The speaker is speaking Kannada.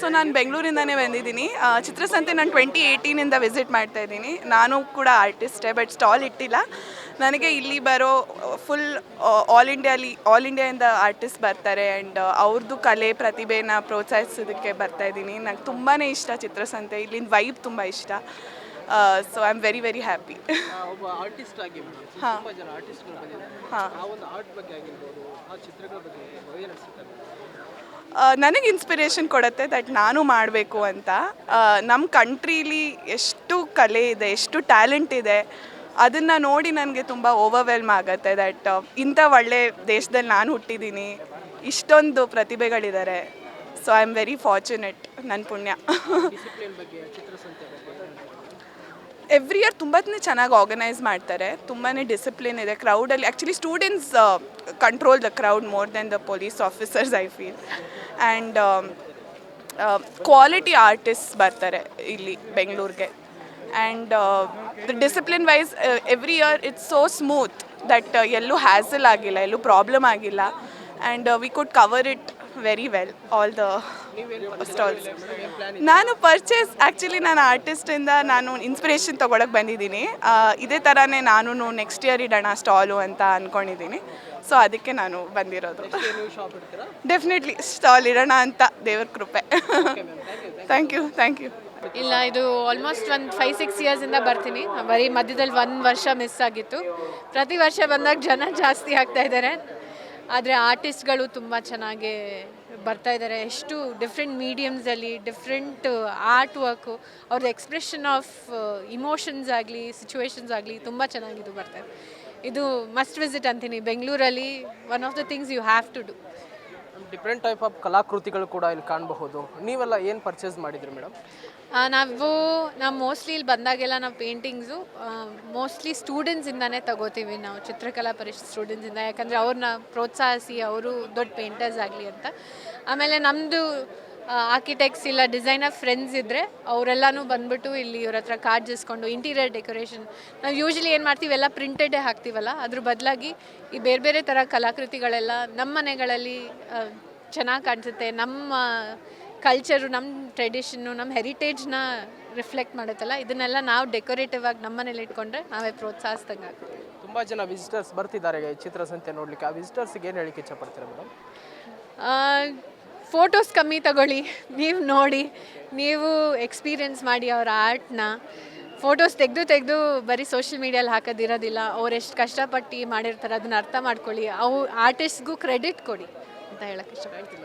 ಸೊ ನಾನು ಬೆಂಗಳೂರಿಂದನೇ ಬಂದಿದ್ದೀನಿ. ಚಿತ್ರಸಂತೆ ನಾನು 2018ಇಂದ ವಿಸಿಟ್ ಮಾಡ್ತಾ ಇದ್ದೀನಿ. ನಾನು ಕೂಡ ಆರ್ಟಿಸ್ಟೇ, ಬಟ್ ಸ್ಟಾಲ್ ಇಟ್ಟಿಲ್ಲ. ನನಗೆ ಇಲ್ಲಿ ಬರೋ ಫುಲ್ ಆಲ್ ಇಂಡಿಯಾಯಿಂದ ಆರ್ಟಿಸ್ಟ್ ಬರ್ತಾರೆ ಆ್ಯಂಡ್ ಅವ್ರದ್ದು ಕಲೆ ಪ್ರತಿಭೆನ ಪ್ರೋತ್ಸಾಹಿಸೋದಕ್ಕೆ ಬರ್ತಾ ಇದ್ದೀನಿ. ನಂಗೆ ತುಂಬಾ ಇಷ್ಟ ಚಿತ್ರಸಂತೆ, ಇಲ್ಲಿನ ವೈಬ್ ತುಂಬ ಇಷ್ಟ. So I am very very happy. ಒಬ್ಬ ಆರ್ಟಿಸ್ಟ್ ಆಗಿ ಮೇಡಮ್ ಹಾಂ ತುಂಬ ಜನ ಆರ್ಟಿಸ್ಟ್ಗಳು ಬಂದಿದ್ದಾರೆ. ಹಾಂ ಆ ಒಂದು ಆರ್ಟ್ ಬಗ್ಗೆ ಆಗಿರ್ಬೋದು, ಆ ಚಿತ್ರಗಳ ಬಗ್ಗೆ ಆಗಿರ್ಬೋದು, ಏನು ಅನಿಸುತ್ತೆ? ನನಗೆ ಇನ್ಸ್ಪಿರೇಷನ್ ಕೊಡುತ್ತೆ ದಟ್ ನಾನು ಮಾಡಬೇಕು ಅಂತ. ನಮ್ಮ ಕಂಟ್ರೀಲಿ ಎಷ್ಟು ಕಲೆ ಇದೆ, ಎಷ್ಟು ಟ್ಯಾಲೆಂಟ್ ಇದೆ, ಅದನ್ನು ನೋಡಿ ನನಗೆ ತುಂಬ ಓವರ್ವೆಲ್ಮ್ ಆಗುತ್ತೆ ದಟ್ ಇಂಥ ಒಳ್ಳೆ ದೇಶದಲ್ಲಿ ನಾನು ಹುಟ್ಟಿದ್ದೀನಿ, ಇಷ್ಟೊಂದು ಪ್ರತಿಭೆಗಳಿದ್ದಾರೆ. So I am very fortunate, ನನ್ನ ಪುಣ್ಯ. ಡಿಸಿಪ್ಲಿನ್ ಬಗ್ಗೆ, ಚಿತ್ರಸಂತೆ ಬಗ್ಗೆ ಎವ್ರಿ ಇಯರ್ ತುಂಬಾ ಚೆನ್ನಾಗಿ ಆರ್ಗನೈಸ್ ಮಾಡ್ತಾರೆ. ತುಂಬಾ ಡಿಸಿಪ್ಲಿನ್ ಇದೆ ಕ್ರೌಡಲ್ಲಿ. Actually students control the crowd more than the police officers I feel. And quality artist ಬರ್ತಾರೆ ಇಲ್ಲಿ ಬೆಂಗಳೂರಿಗೆ. And the discipline wise every year it's so smooth that ಎಲ್ಲೂ ಹ್ಯಾಸಲ್ ಆಗಿಲ್ಲ, ಎಲ್ಲೂ ಪ್ರಾಬ್ಲಮ್ ಆಗಿಲ್ಲ. And we could cover it very well all the stalls. ನಾನು ಆ್ಯಕ್ಚುಲಿ ನಾನು ಆರ್ಟಿಸ್ಟಿಂದ ನಾನು ಇನ್ಸ್ಪಿರೇಷನ್ ತೊಗೊಳಕ್ಕೆ ಬಂದಿದ್ದೀನಿ. ಇದೇ ಥರನೇ ನಾನು ನೆಕ್ಸ್ಟ್ ಇಯರ್ ಇಡೋಣ ಸ್ಟಾಲು ಅಂತ ಅಂದ್ಕೊಂಡಿದ್ದೀನಿ. ಸೊ ಅದಕ್ಕೆ ನಾನು ಬಂದಿರೋದು. ನೀವು ಶಾಪ್ ಇಡ್ತೀರಾ? ಡೆಫಿನೆಟ್ಲಿ ಸ್ಟಾಲ್ ಇಡೋಣ ಅಂತ, ದೇವ್ರ ಕೃಪೆ. Thank you. ಇಲ್ಲ, ಇದು ಆಲ್ಮೋಸ್ಟ್ ಒಂದು 5-6 ಇಯರ್ಸಿಂದ ಬರ್ತೀನಿ. ಬರೀ ಮಧ್ಯದಲ್ಲಿ 1 ವರ್ಷ ಮಿಸ್ ಆಗಿತ್ತು. ಪ್ರತಿ ವರ್ಷ ಬಂದಾಗ ಜನ ಜಾಸ್ತಿ ಆಗ್ತಾ ಇದ್ದಾರೆ, ಆದರೆ ಆರ್ಟಿಸ್ಟ್ಗಳು ತುಂಬ ಚೆನ್ನಾಗಿ ಬರ್ತಾ ಇದ್ದಾರೆ. ಎಷ್ಟು ಡಿಫ್ರೆಂಟ್ ಮೀಡಿಯಮ್ಸಲ್ಲಿ ಡಿಫ್ರೆಂಟ್ ಆರ್ಟ್ ವರ್ಕು, ಅವ್ರದ್ದು ಎಕ್ಸ್ಪ್ರೆಷನ್ ಆಫ್ ಇಮೋಷನ್ಸ್ ಆಗಲಿ ಸಿಚುವೇಶನ್ಸ್ ಆಗಲಿ ತುಂಬ ಚೆನ್ನಾಗಿದ್ದು ಬರ್ತಾರೆ. ಇದು ಮಸ್ಟ್ ವಿಸಿಟ್ ಅಂತೀನಿ ಬೆಂಗಳೂರಲ್ಲಿ. One of the things you have to do. Different type of ಕಲಾಕೃತಿಗಳು ಕೂಡ ಇಲ್ಲಿ ಕಾಣಬಹುದು. ನೀವೆಲ್ಲ ಏನು ಪರ್ಚೇಸ್ ಮಾಡಿದ್ರಿ ಮೇಡಮ್? ನಾವು ಮೋಸ್ಟ್ಲಿ ಇಲ್ಲಿ ಬಂದಾಗೆಲ್ಲ ನಾವು ಪೇಂಟಿಂಗ್ಸು ಮೋಸ್ಟ್ಲಿ ಸ್ಟೂಡೆಂಟ್ಸಿಂದನೇ ತಗೋತೀವಿ ನಾವು, ಚಿತ್ರಕಲಾ ಪರಿಷತ್ ಸ್ಟೂಡೆಂಟ್ಸಿಂದ. ಯಾಕಂದರೆ ಅವ್ರನ್ನ ಪ್ರೋತ್ಸಾಹಿಸಿ ಅವರು ದೊಡ್ಡ ಪೇಂಟರ್ಸ್ ಆಗಲಿ ಅಂತ. ಆಮೇಲೆ ನಮ್ಮದು ಆರ್ಕಿಟೆಕ್ಟ್ಸ್ ಇಲ್ಲ ಡಿಸೈನರ್ ಫ್ರೆಂಡ್ಸ್ ಇದ್ದರೆ ಅವರೆಲ್ಲನೂ ಬಂದ್ಬಿಟ್ಟು ಇಲ್ಲಿ ಇವ್ರ ಹತ್ರ ಕಾರ್ಡ್ಸ್ ಇಸ್ಕೊಂಡು ಇಂಟೀರಿಯರ್ ಡೆಕೋರೇಷನ್ ನಾವು ಯೂಶ್ವಲಿ ಏನು ಮಾಡ್ತೀವಿ, ಎಲ್ಲ ಪ್ರಿಂಟೆಡೇ ಹಾಕ್ತೀವಲ್ಲ, ಅದ್ರ ಬದಲಾಗಿ ಈ ಬೇರೆ ಬೇರೆ ಥರ ಕಲಾಕೃತಿಗಳೆಲ್ಲ ನಮ್ಮ ಮನೆಗಳಲ್ಲಿ ಚೆನ್ನಾಗಿ ಕಾಣಿಸುತ್ತೆ. ನಮ್ಮ ಕಲ್ಚರು, ನಮ್ಮ ಟ್ರೆಡಿಷನ್ನು, ನಮ್ಮ ಹೆರಿಟೇಜ್ನ ರಿಫ್ಲೆಕ್ಟ್ ಮಾಡುತ್ತಲ್ಲ, ಇದನ್ನೆಲ್ಲ ನಾವು ಡೆಕೋರೇಟಿವ್ ಆಗಿ ನಮ್ಮ ಮನೇಲಿ ಇಟ್ಕೊಂಡ್ರೆ ನಾವೇ ಪ್ರೋತ್ಸಾಹಿಸ್ದಂಗೆ ಆಗುತ್ತೆ. ತುಂಬ ಜನ ವಿಸಿಟರ್ಸ್ ಬರ್ತಿದ್ದಾರೆ ಚಿತ್ರಸಂತೆ ನೋಡಲಿಕ್ಕೆ. ಆ ವಿಸಿಟರ್ಸ್ಗೆ ಏನು ಹೇಳಿಕೆ ಇಷ್ಟಪಡ್ತೀರಾ ಮೇಡಮ್? ಫೋಟೋಸ್ ಕಮ್ಮಿ ತಗೊಳ್ಳಿ, ನೀವು ನೋಡಿ, ನೀವು ಎಕ್ಸ್ಪೀರಿಯೆನ್ಸ್ ಮಾಡಿ ಅವ್ರ ಆರ್ಟ್ನ. ಫೋಟೋಸ್ ತೆಗೆದು ಬರೀ ಸೋಷಿಯಲ್ ಮೀಡಿಯಲ್ಲಿ ಹಾಕೋದಿರೋದಿಲ್ಲ. ಅವ್ರು ಎಷ್ಟು ಕಷ್ಟಪಟ್ಟು ಮಾಡಿರ್ತಾರೆ ಅದನ್ನ ಅರ್ಥ ಮಾಡ್ಕೊಳ್ಳಿ. ಅವು ಆರ್ಟಿಸ್ಟ್ಗೂ ಕ್ರೆಡಿಟ್ ಕೊಡಿ ಅಂತ ಹೇಳೋಕ್ಕೆ ಇಷ್ಟಪಡ್ತೀನಿ.